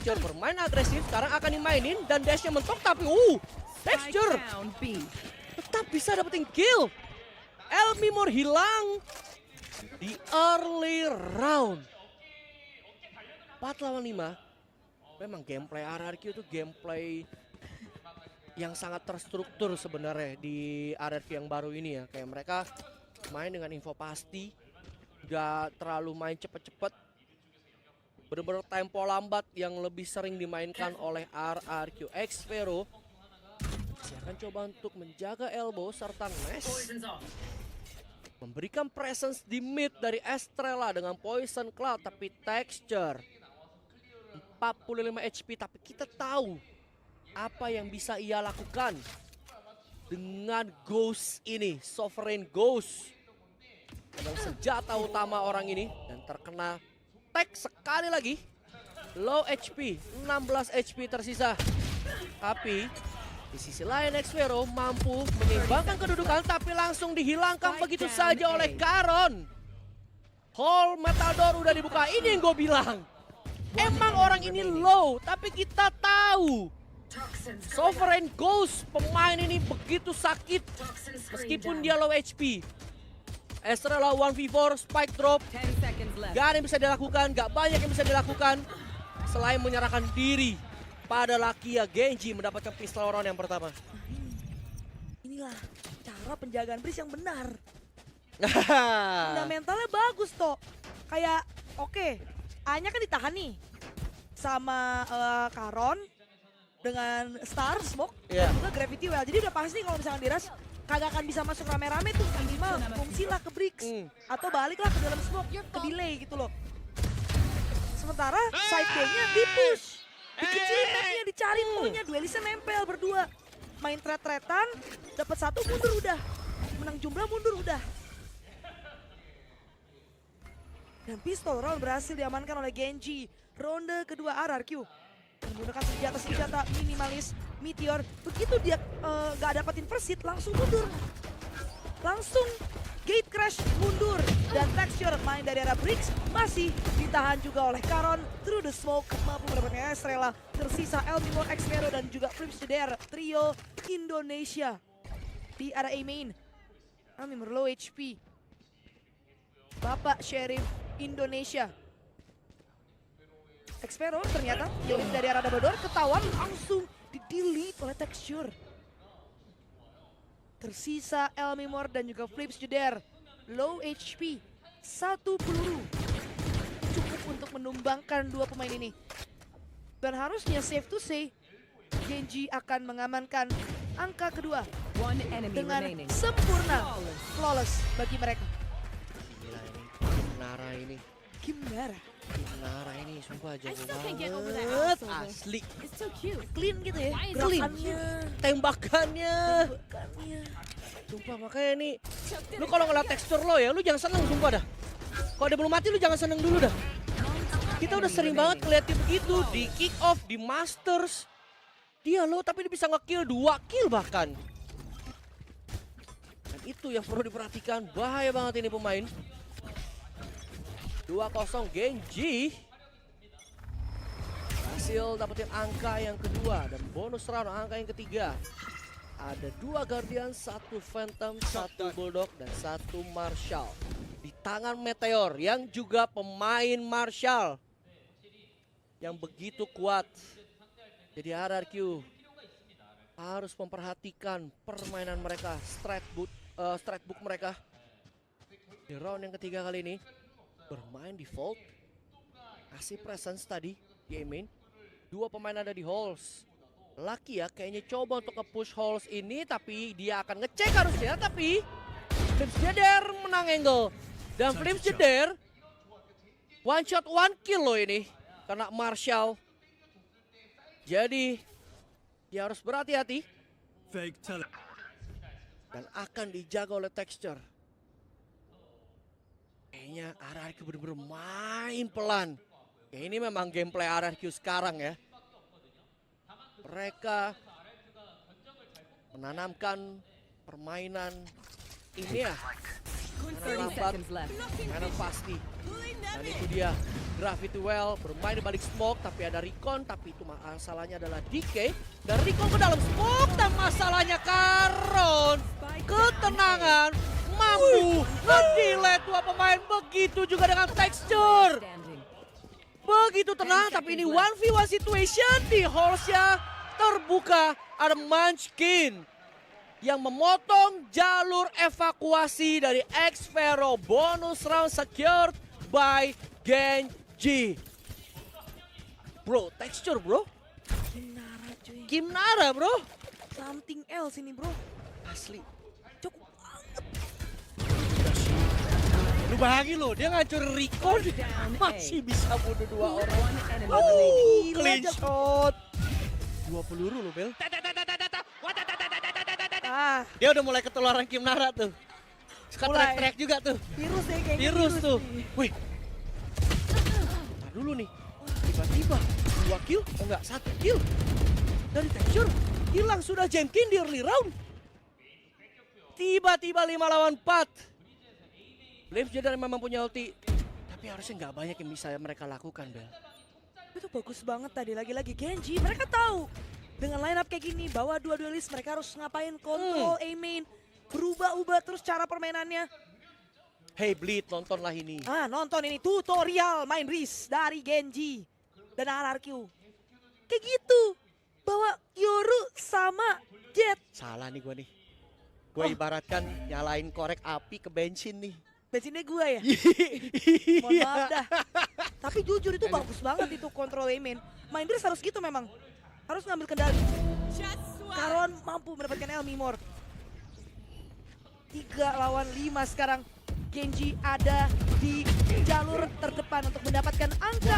Texture bermain agresif, sekarang akan dimainin dan dashnya mentok tapi Texture tetap bisa dapetin kill. Elmimor hilang di early round. 4 lawan 5. Memang gameplay RRQ itu gameplay yang sangat terstruktur sebenarnya di RRQ yang baru ini ya. Kayak mereka main dengan info pasti, gak terlalu main cepet-cepet. Bener-bener tempo lambat yang lebih sering dimainkan oleh RRQ. Xvero masih akan coba untuk menjaga elbow serta Nash. Memberikan presence di mid dari Estrella dengan Poison Cloud, tapi Texture 45 HP, tapi kita tahu apa yang bisa ia lakukan dengan Ghost ini, Sovereign Ghost. Adalah senjata utama orang ini dan terkena tag sekali lagi. Low HP, 16 HP tersisa. Tapi di sisi lain Xvero mampu menyeimbangkan kedudukan, tapi langsung dihilangkan begitu saja oleh Karon. Hall Metal Door udah dibuka, ini yang gue bilang. Emang orang ini low, tapi kita tahu Sovereign Ghost pemain ini begitu sakit meskipun dia low HP. Estrella 1v4, spike drop, gak ada yang bisa dilakukan, gak banyak yang bisa dilakukan selain menyerahkan diri pada Lakia. Genji mendapatkan pistol round yang pertama. Inilah cara penjagaan Breeze yang benar. Fundamentalnya bagus toh. Kayak oke, A-nya kan ditahan nih sama Karon dengan Star Smoke dan juga Gravity Well. Jadi udah pasti kalau misalnya diras kagak akan bisa masuk rame-rame tuh, minimal fungsilah ke Bricks atau baliklah ke dalam smoke, ke delay gitu loh. Sementara side B-nya di-push, dikecilin mapnya, dicari musuhnya, duelisnya nempel berdua. Main threat-threatan, dapat satu mundur udah, menang jumlah mundur udah. Dan pistol round berhasil diamankan oleh Genji. Ronde kedua RRQ menggunakan senjata-senjata minimalis Meteor. Begitu dia gak dapetin first hit, langsung mundur. Langsung gate crash mundur. Dan Texture main dari arah Bricks masih ditahan juga oleh Karon. Through the smoke mampu mendapatkan Estrella. Tersisa Elmimor, Xvero dan juga Flips to Dare. Trio Indonesia di arah A main. Elmimor low HP. Bapak Sheriff Indonesia. Xvero ternyata unit dari arah double door ketahuan langsung di-delete oleh Texture. Tersisa Elmimor dan juga Flips Juder. Low HP, 1 peluru. Cukup untuk menumbangkan dua pemain ini. Dan harusnya safe to say, Genji akan mengamankan angka kedua dengan sempurna, flawless bagi mereka. Gila ini, Nara ini. Gimana? Nara ini sumpah jago get over that banget, asshole. asli. It's so cute. Clean gitu ya, Why is it gerakannya, Tembakannya, tembakannya. sumpah makanya nih, lu kalau ngeliat tekstur lo ya, lu jangan seneng sumpah dah. Kalau dia belum mati lu jangan seneng dulu dah. Kita udah sering banget ngeliatin begitu di kick off, di Masters. Dia lo tapi dia bisa nge-kill 2 kill bahkan. Dan itu yang perlu diperhatikan, bahaya banget ini pemain. 2-0 Genji. Hasil dapetin angka yang kedua dan bonus round angka yang ketiga. Ada 2 Guardian, 1 Phantom, 1 Bulldog dan 1 Marshall. Di tangan Meteor yang juga pemain Marshall yang begitu kuat. Jadi RRQ harus memperhatikan permainan mereka, strat book mereka. Di round yang ketiga kali ini bermain default, kasih presence tadi di main. 2 pemain ada di halls. Lucky ya kayaknya coba untuk nge-push halls ini, tapi dia akan ngecek harusnya, tapi Flips Jeder menang angle. Dan Flips Jeder one shot 1 kill loh ini karena Marshall. Jadi dia harus berhati-hati dan akan dijaga oleh Texture. Kayaknya RRQ bener-bener main pelan. Ya ini memang gameplay RRQ sekarang ya. Mereka menanamkan permainan ini ya 30 seconds left. Mainan pasti. Dan itu dia. Gravity Well bermain di balik smoke, tapi ada Recon, tapi itu masalahnya adalah DK. Dan Recon ke dalam smoke, dan masalahnya Karon. Ketenangan, mampu nge-delete dua pemain, begitu juga dengan Texture. Begitu tenang, tapi ini 1v1 situation di Holsya terbuka. Ada Munchkin yang memotong jalur evakuasi dari X-Vero. Bonus round secured by Genji. Bro, Texture bro. Kimnara cuy. Kimnara bro. Something else ini bro. Asli. Cukup banget. Lu bayangin loh, dia ngancur Recon masih bisa bunuh dua orang. Clean shot. 2 peluru loh Bel. Ah, Dia udah mulai ketularan Kimnara tuh. Suka Mulai. teriak-teriak juga tuh. virus ya kayaknya. Virus tuh. nih. Wih. Nah dulu nih. Tiba-tiba 2 kill, oh enggak 1 kill. Dari Texture hilang sudah Jemkin di early round. Tiba-tiba 5 lawan 4. Flames Jedi memang punya ulti. Tapi harusnya nggak banyak yang bisa mereka lakukan, Bel. Itu bagus banget tadi, lagi-lagi Genji. Mereka tahu dengan line up kayak gini, bawa dua duelist, mereka harus ngapain, kontrol A-main, berubah-ubah terus cara permainannya. Hey Bleed, nontonlah ini. Ah, nonton ini tutorial main Riz dari Genji dan RRQ. Kayak gitu, bawa Yoru sama Jet. Salah nih gue nih. Gue ibaratkan nyalain korek api ke bensin nih. Bensinnya gue ya? Mohon maaf dah. Tapi jujur itu bagus banget itu kontrol A-main. Main Riz harus gitu memang. Harus ngambil kendali. Karon mampu mendapatkan Elmimor. 3 lawan 5 sekarang. Genji ada di jalur terdepan untuk mendapatkan angka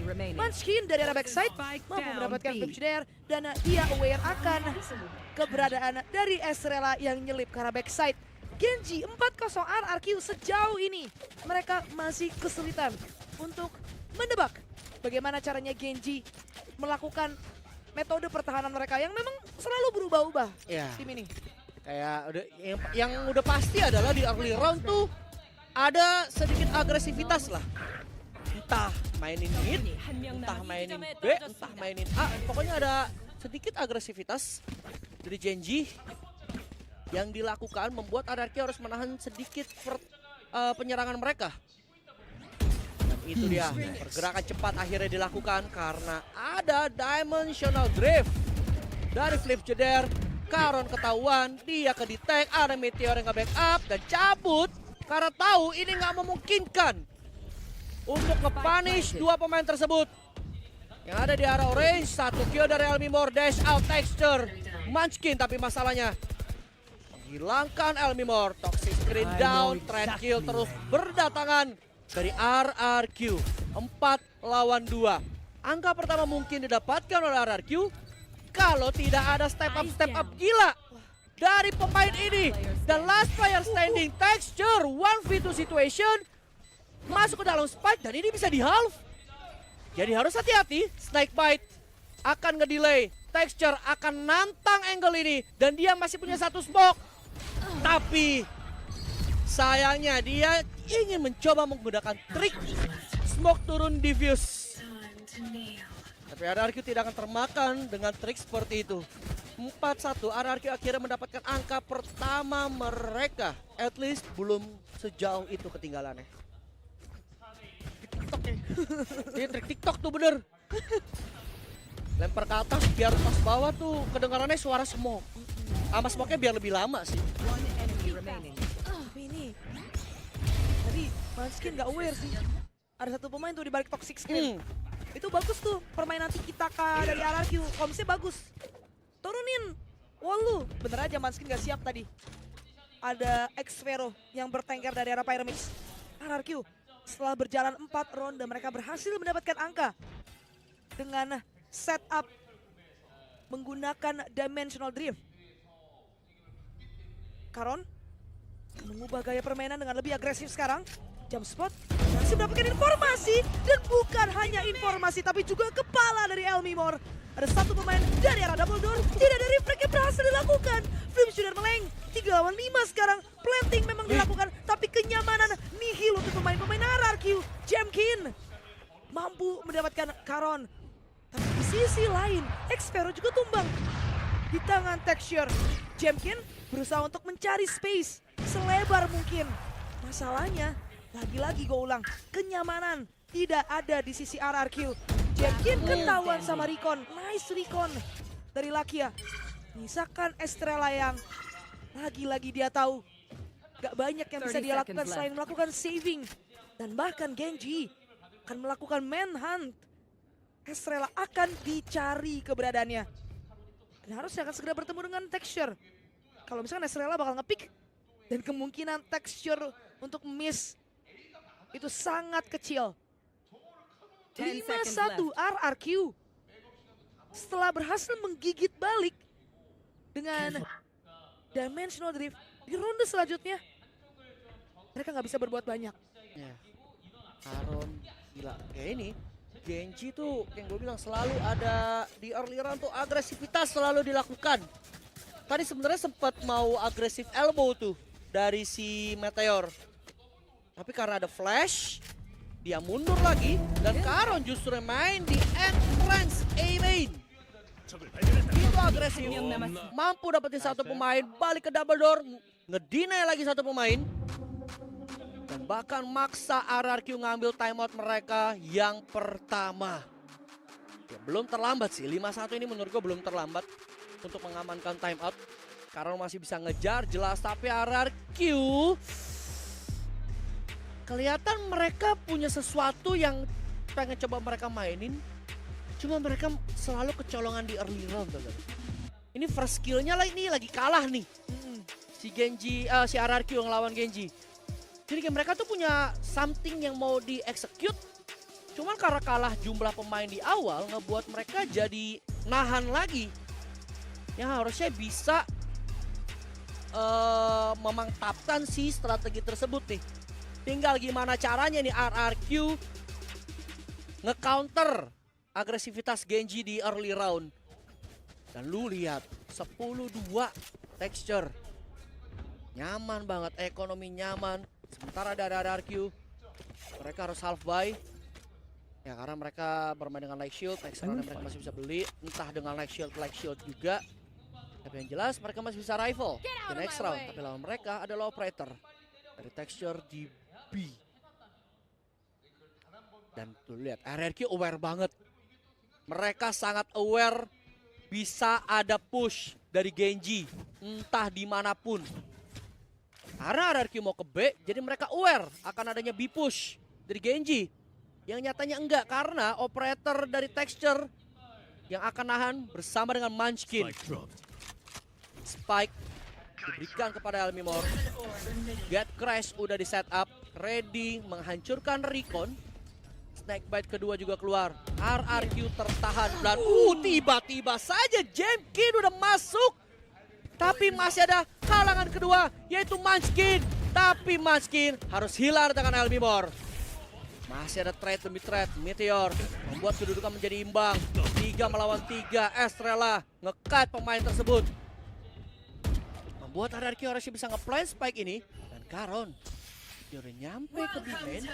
4. Munchkin dari arah backside mampu mendapatkan flip share dan dia aware akan keberadaan dari Estrella yang nyelip ke arah backside. Genji 4-0 RRQ sejauh ini. Mereka masih kesulitan untuk mendebak bagaimana caranya Genji melakukan metode pertahanan mereka yang memang selalu berubah-ubah Ya, tim ini. kayak udah yang udah pasti adalah di early round tuh ada sedikit agresivitas lah. Entah mainin mid, entah mainin B, entah mainin A. Pokoknya ada sedikit agresivitas dari Genji yang dilakukan membuat RRQ harus menahan sedikit penyerangan mereka. Dan itu dia, pergerakan cepat akhirnya dilakukan karena ada Dimensional Drift dari Flip Jeder. Karon ketahuan, dia ke detect, ada Meteor yang nge-backup dan cabut karena tahu ini nggak memungkinkan untuk nge-punish dua pemain tersebut. Yang ada di arah orange, 1 kill dari Elmimor, dash out Texture. Munchkin tapi masalahnya menghilangkan Elmimor, toxic screen down, trade kill terus berdatangan dari RRQ. 4 lawan 2. Angka pertama mungkin didapatkan oleh RRQ kalau tidak ada step up gila dari pemain ini. Dan last player standing, Texture 1v2 situation masuk ke dalam spike dan ini bisa di half. Jadi harus hati-hati, Snakebite akan ngedelay, Texture akan nantang angle ini dan dia masih punya 1 smoke. Tapi sayangnya dia ingin mencoba menggunakan trik smoke turun diffuse. Tapi RRQ tidak akan termakan dengan trik seperti itu. 4-1, RRQ akhirnya mendapatkan angka pertama mereka. At least belum sejauh itu ketinggalannya. TikTok ya. Ini trik TikTok tuh bener. Lempar ke atas biar pas bawah tuh kedengarannya suara smoke. Sama smoke-nya biar lebih lama sih. Tapi ini tadi Munchkin nggak aware sih. Ada 1 pemain tuh di balik toxic screen. Itu bagus tuh permainan tiki-taka dari RRQ. Komsnya bagus. Turunin wall lu. Bener aja Munchkin gak siap tadi. Ada X-Vero yang bertengker dari arah Pyramids. RRQ setelah berjalan 4 ronde mereka berhasil mendapatkan angka. Dengan setup menggunakan Dimensional Drift. Karon mengubah gaya permainan dengan lebih agresif sekarang. Jump spot, berhasil mendapatkan informasi. Dan bukan hanya informasi tapi juga kepala dari Elmimor. Ada 1 pemain dari arah double door. Tidak ada reflect yang berhasil dilakukan. Flip sudah meleng, 3 lawan 5 sekarang. Planting memang dilakukan, tapi tapi kenyamanan nihil untuk pemain-pemain RRQ. Jemkin mampu mendapatkan Karon. Tapi di sisi lain, Xpero juga tumbang di tangan Texture. Jemkin berusaha untuk mencari space selebar mungkin. Masalahnya, lagi-lagi gue ulang, kenyamanan tidak ada di sisi RRQ. Jemkin ketahuan sama Recon. Nice Recon dari Lakia. Misalkan Estrella yang lagi-lagi dia tahu gak banyak yang bisa dia lakukan selain melakukan saving. Dan bahkan Genji akan melakukan manhunt. Estrella akan dicari keberadaannya. Dan harusnya akan segera bertemu dengan Texture. Kalau misalkan Estrella bakal nge-pick. Dan kemungkinan Texture untuk miss itu sangat kecil. 5-1 RRQ. Setelah berhasil menggigit balik dengan Dimensional Drift di ronde selanjutnya. Mereka nggak bisa berbuat banyak. Ya. Karon gila. Kayak ini Genji tuh yang gue bilang selalu ada di early round tuh agresivitas selalu dilakukan. Tadi sebenarnya sempat mau agresif elbow tuh dari si Meteor. Tapi karena ada flash, dia mundur lagi dan Karon justru main di entrance A main. Itu agresif, mampu dapetin satu pemain, balik ke double door, ngedinai lagi satu pemain. Dan bahkan maksa RRQ ngambil timeout mereka yang pertama. Ya, belum terlambat sih, 5-1 ini menurut gue belum terlambat untuk mengamankan timeout. Karena masih bisa ngejar jelas, tapi RRQ kelihatan mereka punya sesuatu yang pengen coba mereka mainin. Cuma mereka selalu kecolongan di early round. Ini first skillnya lah ini lagi kalah nih. Si Genji, si RRQ yang lawan Genji. Jadi kayak mereka tuh punya something yang mau di-execute. Cuman karena kalah jumlah pemain di awal ngebuat mereka jadi nahan lagi. Yang harusnya bisa memantapkan si strategi tersebut nih. Tinggal gimana caranya nih RRQ nge-counter agresivitas Genji di early round. Dan lu lihat 10-2 Texture. Nyaman banget, ekonomi nyaman. Sementara dari RRQ mereka harus half buy. Ya karena mereka bermain dengan light shield, Texture mereka masih bisa beli. Entah dengan light shield juga. Tapi yang jelas mereka masih bisa rifle di next round. Tapi lawan mereka adalah operator dari Texture di B. Dan tuh lihat RRQ aware banget. Mereka sangat aware bisa ada push dari Genji entah dimanapun. Karena RRQ mau ke B, jadi mereka aware akan adanya B push dari Genji. Yang nyatanya enggak, karena operator dari Texture yang akan nahan bersama dengan Munchkin. Spike diberikan kepada Elmimor. Get Crash udah di setup, ready menghancurkan Recon. Snakebite kedua juga keluar. RRQ tertahan dan tiba-tiba saja Jemkin udah masuk. Tapi masih ada halangan kedua yaitu Munchkin. Tapi Munchkin harus hilang dengan Elmimor. Masih ada trade demi trade. Meteor membuat kedudukan menjadi imbang. 3 melawan 3. Estrella nge-cut pemain tersebut. Membuat RRQ harusnya bisa nge-plan Spike ini. Dan Karon dia udah nyampe ke B-main.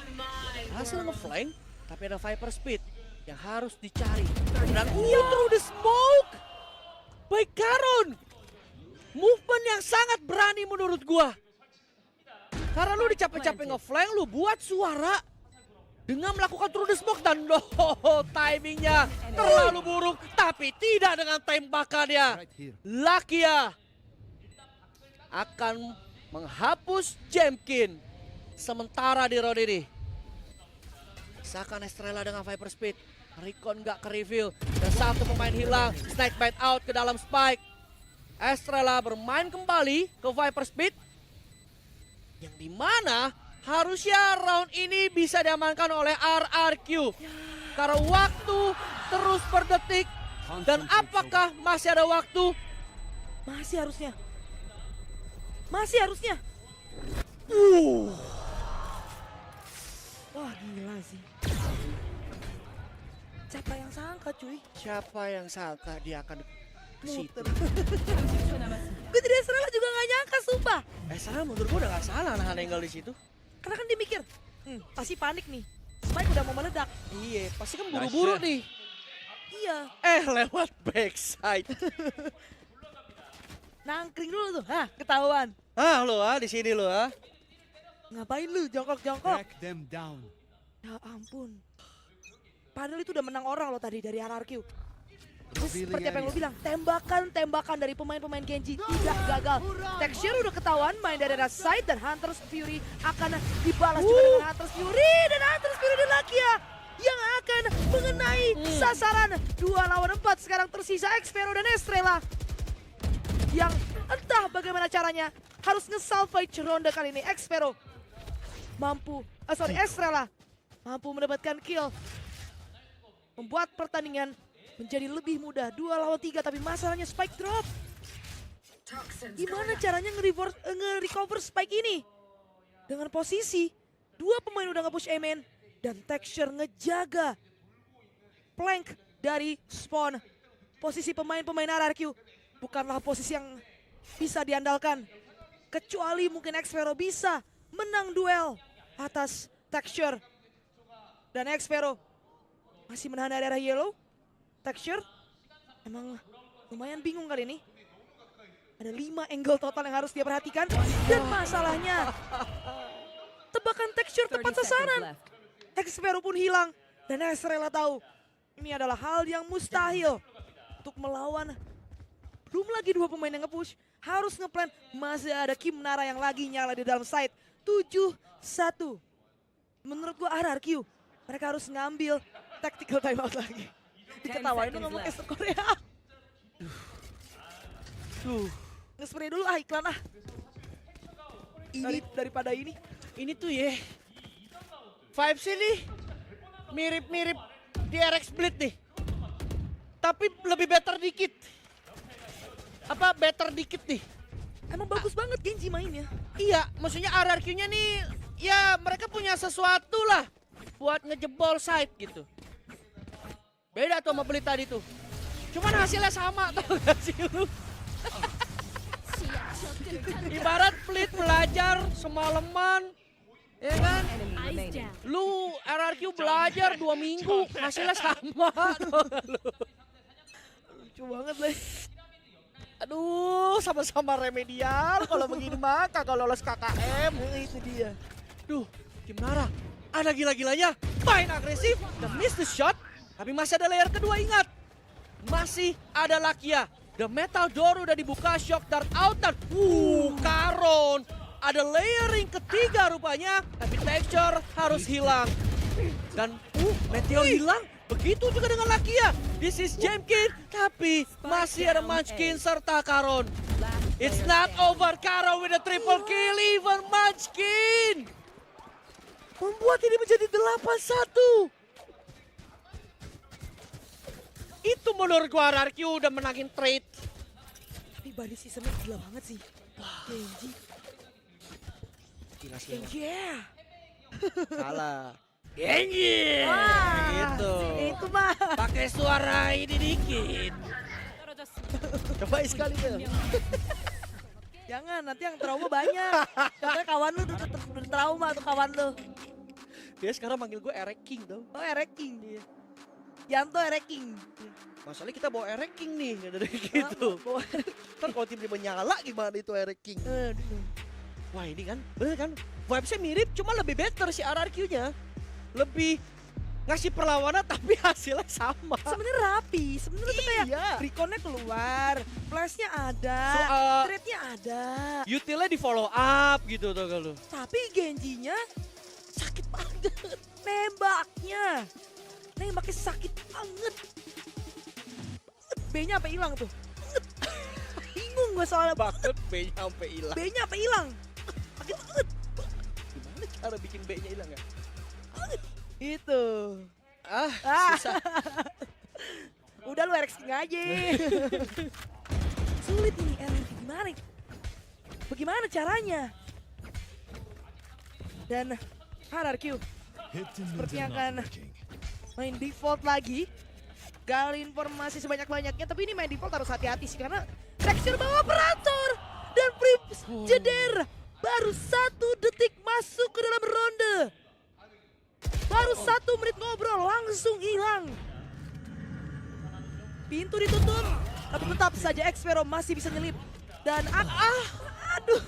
Hasil nge-flank. Tapi ada Viper Speed yang harus dicari. Dan through the smoke. Baik Karon. Movement yang sangat berani menurut gua. Karena lu dicapek-capek nge-flank, lu buat suara dengan melakukan through the smoke dan timingnya terlalu buruk. Tapi tidak dengan tembakannya. Lakia akan menghapus Jemkin sementara di round ini. Misalkan Estrella dengan Viper Speed. Recon nggak ke-reveal. Dan satu pemain hilang. Snakebite out ke dalam Spike. Estrella bermain kembali ke Viper Speed. Yang dimana harusnya round ini bisa diamankan oleh RRQ. Karena waktu terus berdetik. Dan apakah masih ada waktu? Masih harusnya. Masih harusnya. Wah gila sih. Siapa yang sangka cuy? Siapa yang sangka dia akan ke situ? Muter. Gue tidak Estrella juga gak nyangka, sumpah. Salah menurut gue udah gak salah nahan angle di situ. Karena kan dia mikir, pasti panik nih. Spike udah mau meledak. Iya, pasti kan buru-buru nih. Iya. Lewat backside. Nangkring dulu tuh, ketahuan. Di sini lo Ngapain lu jongkok-jongkok? Track them down. Ya ampun. Padahal itu udah menang orang lo tadi dari RRQ. Terus seperti apa yang lo bilang, tembakan dari pemain-pemain Genji tidak gagal. Texture udah ketahuan main dari arah side dan Hunter's Fury akan dibalas juga dengan Hunter's Fury. Dan Hunter's Fury dan Lakia yang akan mengenai sasaran. 2 lawan 4 sekarang tersisa Xpero dan Estrella. Yang entah bagaimana caranya harus nge-salvage ronde kali ini. Xpero Estrella mampu mendapatkan kill. Membuat pertandingan menjadi lebih mudah. 2 lawan 3 tapi masalahnya Spike drop. Gimana caranya nge-recover Spike ini? Dengan posisi 2 pemain udah nge-push A-main dan Texture ngejaga flank dari spawn. Posisi pemain-pemain RRQ bukanlah posisi yang bisa diandalkan. Kecuali mungkin Xpero bisa menang duel atas Texture. Dan Xpero masih menahan daerah yellow. Texture emang lumayan bingung kali ini. Ada 5 angle total yang harus dia perhatikan. Dan masalahnya tebakan Texture tepat sasaran. Xpero pun hilang. Dan Estrella tahu ini adalah hal yang mustahil untuk melawan. Belum lagi 2 pemain yang nge-push. Harus nge-plan. Masih ada Kim Nara yang lagi nyala di dalam side. 7-1. Menurut gua RRQ. Mereka harus ngambil tactical timeout lagi. Diketawain lu ngomong Esther Korea. Nge-spray dulu iklan Ini daripada ini. Ini tuh vibes ini mirip-mirip di RX Split nih. Tapi lebih better dikit. Better dikit nih. Emang bagus banget Genji mainnya. Iya, maksudnya RRQ-nya nih, ya mereka punya sesuatu lah buat ngejebol side gitu. Beda tuh sama Split tadi tuh. Cuman hasilnya sama, tau gak sih lu? Ibarat Split belajar semalaman, ya kan? Lu RRQ belajar 2 minggu, hasilnya sama. Tau gak lu? Lucu banget lah. Aduh, sama-sama remedial. Kalau begini mah kagak lolos KKM. Itu dia. Duh, Kim Nara ada gila-gilanya. Main agresif dan miss the shot. Tapi masih ada layer kedua, ingat. Masih ada Lakia. The Metal Door udah dibuka, Shock Dart out dan Karon. Ada layering ketiga rupanya. Tapi Texture harus hilang. Dan Meteor hilang. Begitu juga dengan Lakia. This is Jemkin, tapi masih ada Munchkin serta Karon. It's not over, Karon with a triple kill, even Munchkin. Membuat ini menjadi 8-1. Itu menurut gua RRQ udah menangin trade. Tapi body systemnya gila banget sih. Genji. Gila sih. Genji Salah. Genji. Gitu. Itu mah. Pakai suara ini dikit. Coba sekali deh. Jangan, nanti yang trauma banyak. Karena kawan lu tuh trauma tuh kawan lu. Dia sekarang manggil gue Eric King tau. Oh, Eric King. Yanto Eric King. Masalahnya kita bawa Eric King nih, dari gitu. Ntar kalau tim dia menyala gimana itu Eric King. Wah ini kan, bener kan? Vibes-nya mirip, cuma lebih better si RRQ-nya. Lebih ngasih perlawanan tapi hasilnya sama. Sebenarnya rapi, sebenarnya tuh kayak recon-nya keluar, flash-nya ada, trade-nya ada. Utilnya di follow up gitu tuh kalau. Tapi Genjinya sakit banget. Nembaknya sakit banget. B-nya sampai hilang tuh. Bingung gue soalnya. Banget B-nya sampai hilang. B-nya sampai hilang. Sakit banget. Gimana cara bikin B-nya hilang ya? Itu. Susah. Udah lu RX King aja. Sulit ini RRQ gimana? Bagaimana caranya? Dan RRQ sepertinya akan main default lagi. gali informasi sebanyak-banyaknya. Tapi ini main default harus hati-hati sih karena Texture bawa operator. Dan Prips jeder. Baru 1 detik masuk ke dalam ronde. Baru 1 menit ngobrol langsung hilang. Pintu ditutup. Tapi tetap saja Xvero masih bisa nyelip. Dan aduh.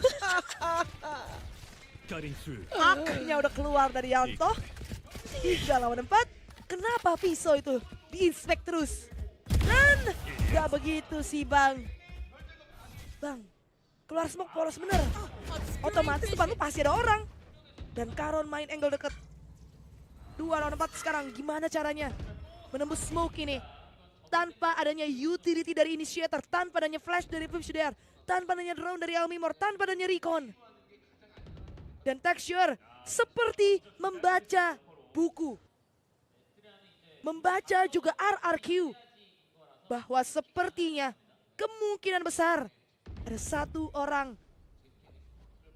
Akhirnya udah keluar dari Yanto. 3 lawan 4. Kenapa pisau itu diinspek terus? Dan gak begitu sih Bang. Bang, keluar smoke poros bener. Otomatis depan lu pasti ada orang. Dan Karon main angle deket. 2 lawan 4 sekarang. Gimana caranya menembus smoke ini? Tanpa adanya utility dari initiator, tanpa adanya flash dari Pipsudar, tanpa adanya drone dari Elmimor, tanpa adanya recon. Dan Texture seperti membaca buku. Membaca juga RRQ. Bahwa sepertinya kemungkinan besar ada 1 orang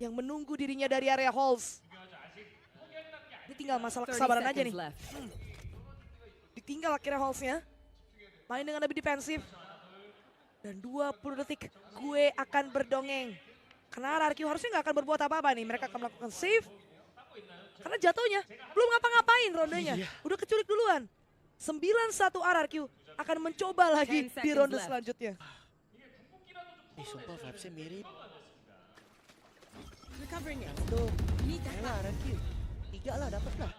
yang menunggu dirinya dari area halls. Ini tinggal masalah kesabaran aja nih. Ditinggal akhirnya hallsnya. Main dengan lebih defensif. Dan 20 detik gue akan berdongeng. Karena RRQ harusnya nggak akan berbuat apa-apa nih. Mereka akan melakukan save. Karena jatuhnya belum ngapa-ngapain rondenya. Udah keculik duluan. 9-1 RRQ akan mencoba lagi di ronde selanjutnya. Sumpah vibes-nya mirip. Tuh, ayolah RRQ. 3 lah, dapet lah.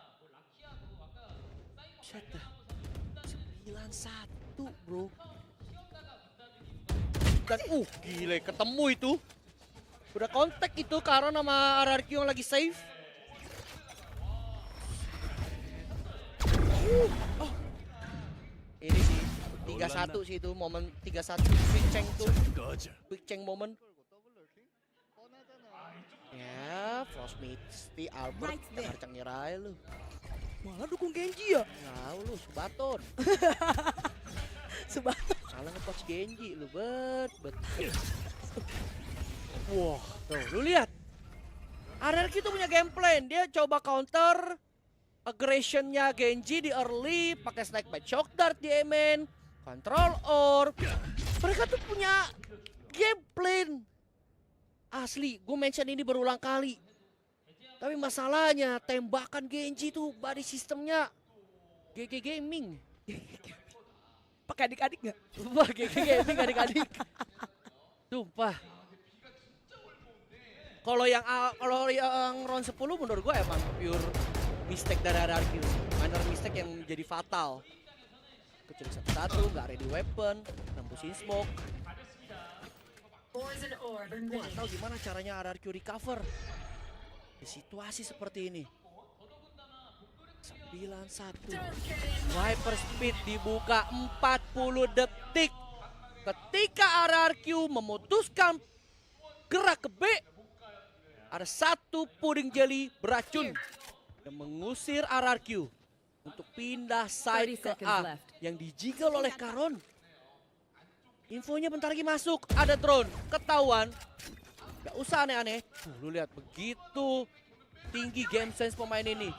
Shut dah. 9-1 bro. Dan gile ketemu itu. Udah kontak itu Karon sama RRQ yang lagi save. Ini sih 3-1 sih itu momen 3-1 quick change tuh. Quick change moment. Ya, Frostmisty Albert cengir aja lu. Malah dukung Genji ya? Tahu lu, Subaton. Subaton. Salah nge-coach Genji lu, bet. Wah, tuh lu lihat. RRQ tuh punya game plan, dia coba counter aggressionnya Genji di early, pakai snake bite shock dart di main, control orb. Mereka tuh punya game plan. Asli, gue mention ini berulang kali. Tapi masalahnya tembakan Genji tuh body sistemnya GG Gaming. Pakai adik-adik nggak? Wah, GG Gaming adik-adik. Sumpah. Kalau yang round 10 menurut gue emang pure mistake dari RRQ. Minor mistake yang jadi fatal. Kecuali satu-satu, nggak ready weapon, nembusin smoke. Gue nggak tahu gimana caranya RRQ recover di situasi seperti ini. 9-1. Hyper speed dibuka 40 detik. Ketika RRQ memutuskan gerak ke B, ada 1 puding jelly beracun yang mengusir RRQ untuk pindah side ke A yang dijiggle oleh Karon. Infonya bentar lagi masuk, ada drone, ketahuan. Gak usah aneh-aneh. Lu lihat begitu tinggi game sense pemain ini.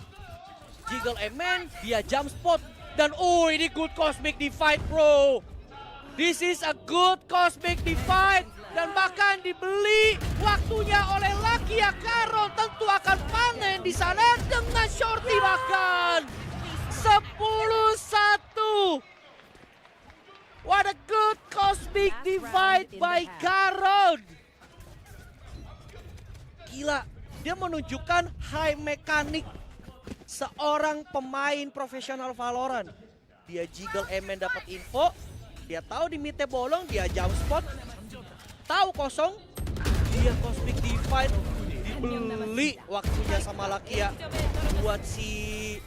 Jiggle Eman, dia jump spot. Dan ini good cosmic divide bro. This is a good cosmic divide. Dan bahkan dibeli waktunya oleh Lakia. Karon tentu akan panen di sana dengan shorty bahkan. 10-1. What a good cosmic divide by Karon. Gila, dia menunjukkan high mekanik seorang pemain profesional Valorant. Dia jiggle Eman dapat info, dia tahu di midnya bolong, dia jump spot, tahu kosong, dia cosmic divide, dibeli waktunya sama Lakia buat si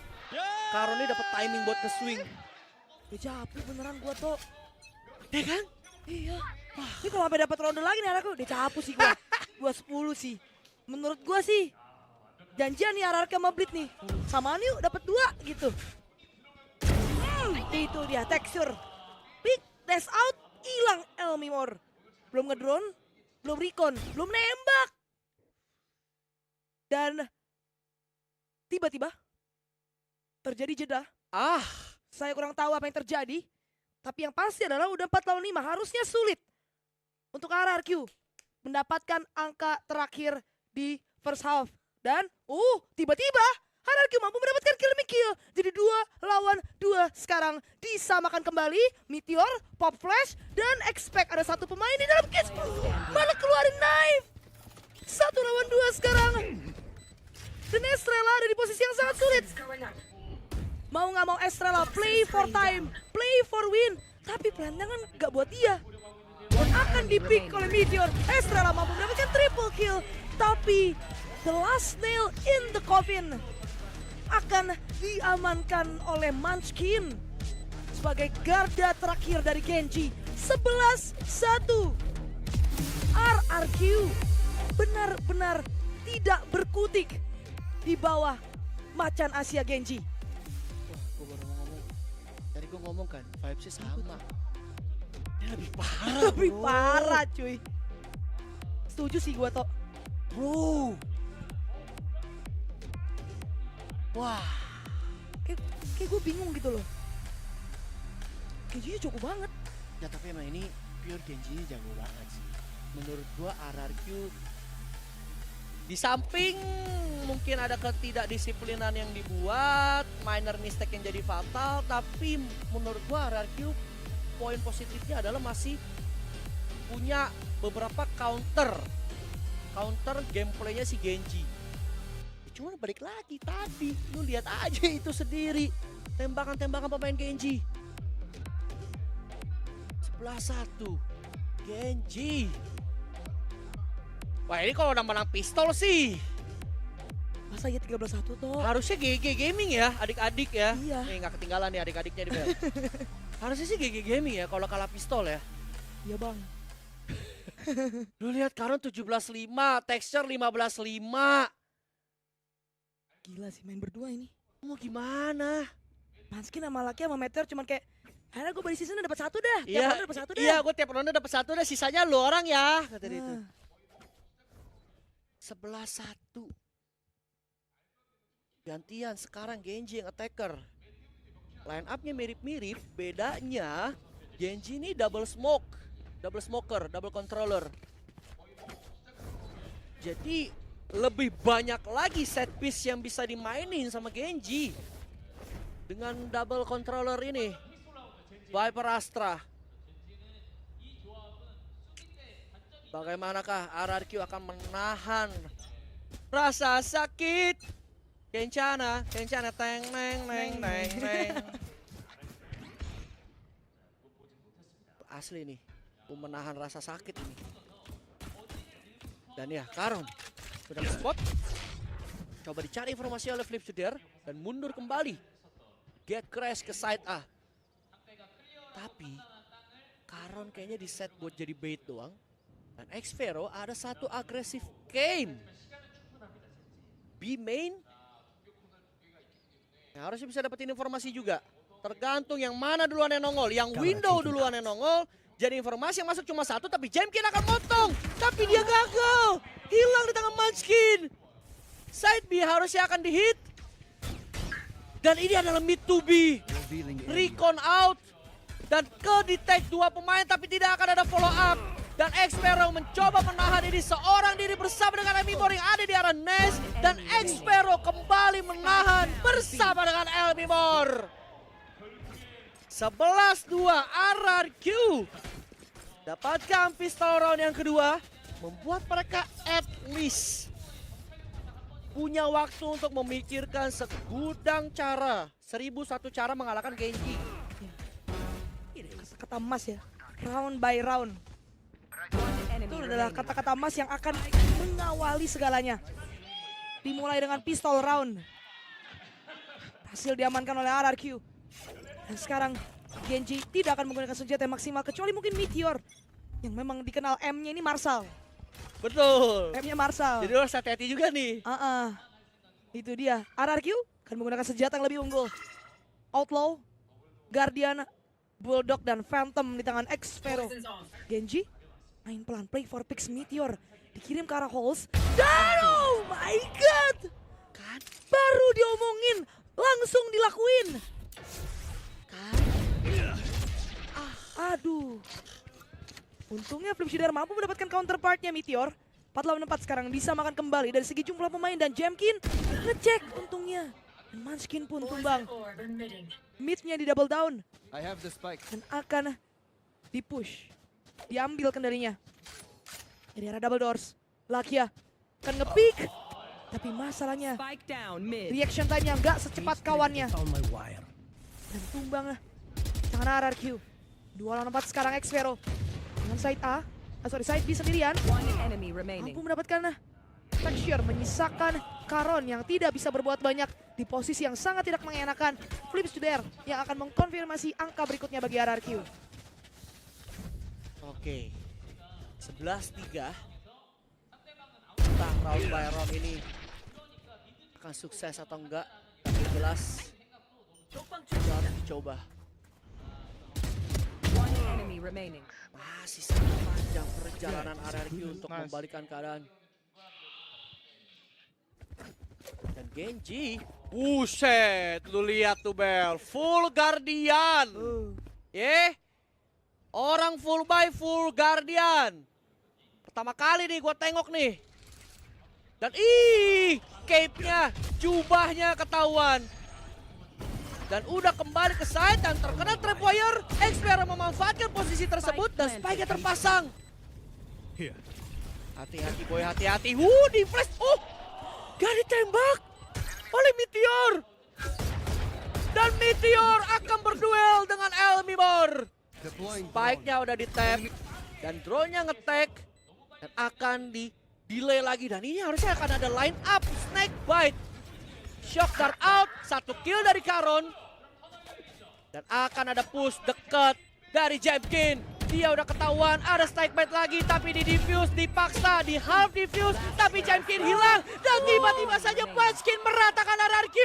Karon ini dapat timing buat nge-swing. Ya capek beneran gua tuh. Ya kan? Iya. Ini kalau sampai dapat ronde lagi nih anakku, dicapu sih gua. 2-10 sih. Menurut gua sih janjian nih RRQ sama Blitz nih. Samaan yuk dapat 2 gitu. Itu dia Texture. Big dash out, hilang Elmimor. Belum ngedrone, belum recon, belum nembak. Dan tiba-tiba terjadi jeda. Saya kurang tahu apa yang terjadi. Tapi yang pasti adalah udah 4 lawan 5. Harusnya sulit untuk RRQ mendapatkan angka terakhir di first half. Dan tiba-tiba RRQ mampu mendapatkan kill demi kill. Jadi 2 lawan 2 sekarang disamakan kembali. Meteor, Pop Flash, dan Expect ada satu pemain di dalam case. Malah keluarin knife. 1 lawan 2 sekarang. Dan Estrella ada di posisi yang sangat sulit. Mau nggak mau Estrella play for time, play for win. Tapi pelandangan nggak buat dia. Dan akan dipick oleh Meteor. Estrella mampu mendapatkan triple kill. Tapi the last nail in the coffin akan diamankan oleh Munchkin sebagai garda terakhir dari Genji. 11-1. RRQ benar-benar tidak berkutik di bawah macan Asia Genji. Gue baru mau ngomong. Tadi gue ngomong kan, vibes-nya sama. Dia lebih parah, Lebih bro. parah cuy. Setuju sih gua Tok. Bro. Wah. Kayak gue bingung gitu loh. Genji jago banget. Ya tapi emang ini pure Genji ini jago banget sih. Menurut gua RRQ di samping mungkin ada ketidakdisiplinan yang dibuat, minor mistake yang jadi fatal, tapi menurut gua RRQ poin positifnya adalah masih punya beberapa counter gameplaynya si Genji. Cuman balik lagi tadi, lu lihat aja itu sendiri, tembakan-tembakan pemain Genji. 11-1 Genji. Wah ini kalau udah menang pistol sih Masa ya 13-1 Tok? harusnya GG Gaming ya, adik-adik ya. Iya. Nih nggak ketinggalan nih adik-adiknya di bel. Harusnya sih GG Gaming ya kalau kalah pistol ya. Iya bang. Lu lihat Karon 17-5, Texture 15-5. Gila sih main berdua ini. Mau gimana? Munchkin sama Lucky sama Meteor cuman kayak akhirnya gue body season dapat 1 dah. Tiap Iya, round dapat 1 dah. iya gue tiap ronde dapat 1 dah, sisanya lu orang ya, kata dia itu. Ah. 11-1. Gantian sekarang Genji yang attacker. Line up-nya mirip-mirip, bedanya Genji ini double smoker, double controller. Jadi lebih banyak lagi set piece yang bisa dimainin sama Genji. Dengan double controller ini, Viper Astra. Bagaimanakah RRQ akan menahan rasa sakit? Kencana teng neng. Asli nih, menahan rasa sakit ini. Dan ya, Karon sudah spot. Coba dicari informasi oleh Flip Sudir dan mundur kembali. Get crash ke side A. Tapi Karon kayaknya di set buat jadi bait doang. Dan Xfero ada satu agresif game. B main. Ya, harusnya bisa dapetin informasi juga. Tergantung yang mana duluan yang nongol. Yang window duluan yang nongol. Jadi informasi yang masuk cuma 1 tapi Jemkin akan motong. Tapi dia gagal. Hilang di tangan Munchkin. Side B harusnya akan dihit. Dan ini adalah mid to B. Recon out. Dan ke-detect 2 pemain tapi tidak akan ada follow up. Dan Xfero mencoba menahan ini seorang diri bersama dengan Elmimor yang ada di arah Nest. Dan Xfero kembali menahan bersama dengan Elmimor. 11-2 RRQ. Dapatkan pistol round yang kedua. Membuat mereka at least punya waktu untuk memikirkan segudang cara. 1001 cara mengalahkan Genji. Kata-kata emas ya. Round by round. Itu adalah kata-kata emas yang akan mengawali segalanya. Dimulai dengan pistol round. Hasil diamankan oleh RRQ. Dan sekarang Genji tidak akan menggunakan senjata yang maksimal kecuali mungkin Meteor. Yang memang dikenal M-nya ini Marshall. Betul. M-nya Marshall. Jadi harus hati-hati juga nih. Itu dia. RRQ akan menggunakan senjata yang lebih unggul. Outlaw, Guardian, Bulldog, dan Phantom di tangan Xfero. Genji main pelan, play for picks Meteor. Dikirim ke arah Halls. Dan oh my god! Kan? Baru diomongin, langsung dilakuin. Kan? Aduh. Untungnya Flipshider mampu mendapatkan counterpartnya Meteor. 4 lawan 4 sekarang bisa makan kembali dari segi jumlah pemain dan Jamkin ngecek untungnya. Dan Munchkin pun tumbang. Mid-nya di double down. Dan akan dipush. Diambil kendalinya. Dari arah double doors. Lakia akan nge-pick. Tapi masalahnya reaction time-nya nggak secepat kawannya. Dan tumbang tangan RRQ. 2 lawan 4 sekarang Xvero. Dengan side A. Side B sendirian. Mampu mendapatkan texture. Menyisakan Karon yang tidak bisa berbuat banyak. Di posisi yang sangat tidak mengenakan. Flipshider yang akan mengkonfirmasi angka berikutnya bagi RRQ. Oke. 11-3. Entah round by round ini akan sukses atau enggak, tapi jelas harus dicoba. Masih sangat panjang perjalanan RRQ untuk membalikan keadaan. Dan Genji, buset, lu lihat tuh Bel, full Guardian. Orang full buy full Guardian. Pertama kali nih gua tengok nih. Dan cape-nya, jubahnya ketahuan. Dan udah kembali ke side dan terkena tripwire. Xvero memanfaatkan posisi tersebut dan spike-nya terpasang. Hati-hati boy, hati-hati. Di flash. Gak ditembak oleh Meteor. Dan Meteor akan berduel dengan Elmimor. Spike-nya udah di-tap. Dan drone-nya nge-tag. Dan akan di-delay lagi. Dan ini harusnya akan ada line up. Snake Bite. Shock Dart out. 1 kill dari Karon. Dan akan ada push dekat dari Jamkin. Dia udah ketahuan, ada Snake Bite lagi. Tapi di-defuse, dipaksa, di-half defuse. Tapi Jamkin hilang. Dan tiba-tiba saja Munchkin meratakan RRQ.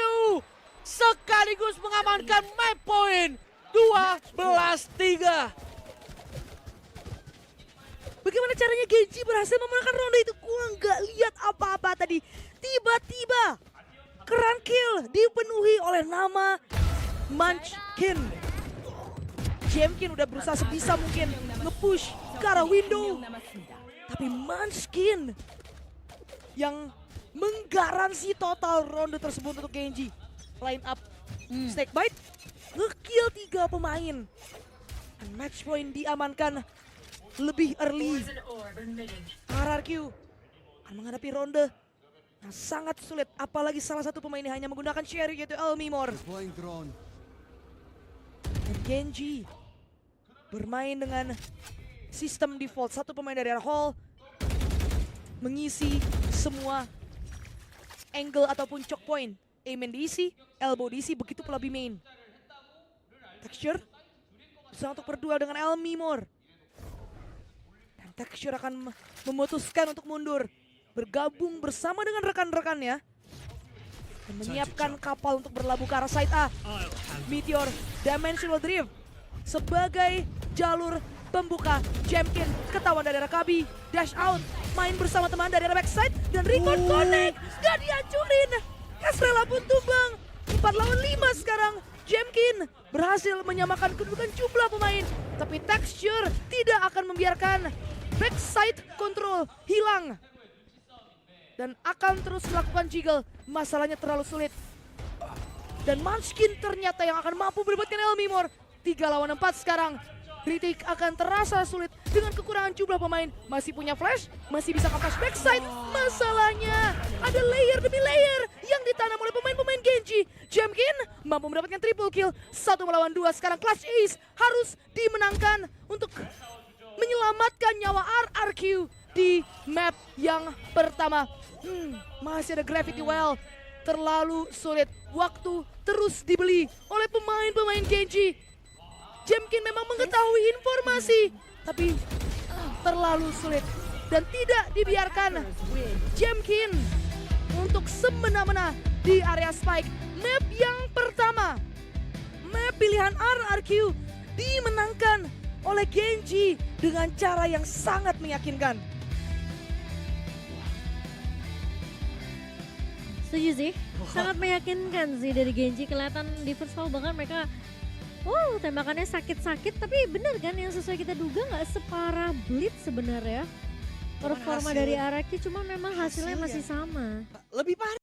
Sekaligus mengamankan map point. 12-3. Bagaimana caranya Genji berhasil memenangkan ronde itu? Gua nggak lihat apa-apa tadi. Tiba-tiba keran kill dipenuhi oleh nama Munchkin. Jamkin udah berusaha sebisa mungkin nge-push ke arah window. Tapi Munchkin yang menggaransi total ronde tersebut untuk Genji. Line up Snake Bite, nge-kill 3 pemain. Dan match point diamankan lebih early. RRQ akan menghadapi ronde yang sangat sulit. Apalagi salah satu pemainnya hanya menggunakan Cherry yaitu Elmimor. Dan Genji bermain dengan sistem default. 1 pemain dari arah hall mengisi semua angle ataupun choke point. A-main diisi, elbow diisi, begitu pula B-main. Texture berusaha untuk berduel dengan Elmimor. Dan Texture akan memutuskan untuk mundur. Bergabung bersama dengan rekan-rekannya. Dan menyiapkan kapal untuk berlabuh ke arah side A. Meteor Dimensional Drift sebagai jalur pembuka. Jamkin ketahuan dari arah Kabi. Dash out, main bersama teman dari arah backside. Dan record connect, gak dihancurin. Estrella pun tumbang. 4 lawan 5 sekarang. Jamkin berhasil menyamakan kedudukan jumlah pemain. Tapi Texture tidak akan membiarkan backside control hilang. Dan akan terus melakukan jiggle. Masalahnya terlalu sulit. Dan Munchkin ternyata yang akan mampu melibatkan Elmimor. 3 lawan 4 sekarang. Retake akan terasa sulit dengan kekurangan jumlah pemain. Masih punya flash, masih bisa kapas backside. Masalahnya ada layer demi layer yang ditanam oleh pemain-pemain Genji. Jamkin mampu mendapatkan triple kill. 1 melawan 2 sekarang Clutch Ace harus dimenangkan untuk menyelamatkan nyawa RRQ di map yang pertama. Masih ada Gravity Well. Terlalu sulit. Waktu terus dibeli oleh pemain-pemain Genji. Jamkin memang mengetahui informasi, tapi terlalu sulit. Dan tidak dibiarkan Jamkin untuk semena-mena di area spike. Map yang pertama, map pilihan RRQ dimenangkan oleh Genji dengan cara yang sangat meyakinkan. Setuju sih, sangat meyakinkan sih dari Genji. Kelihatan di first wall bahkan mereka Wow, tembakannya sakit-sakit, tapi bener kan yang sesuai kita duga nggak separah Blitz sebenarnya. Performa hasil- dari Araki cuma memang hasilnya masih sama. Lebih parah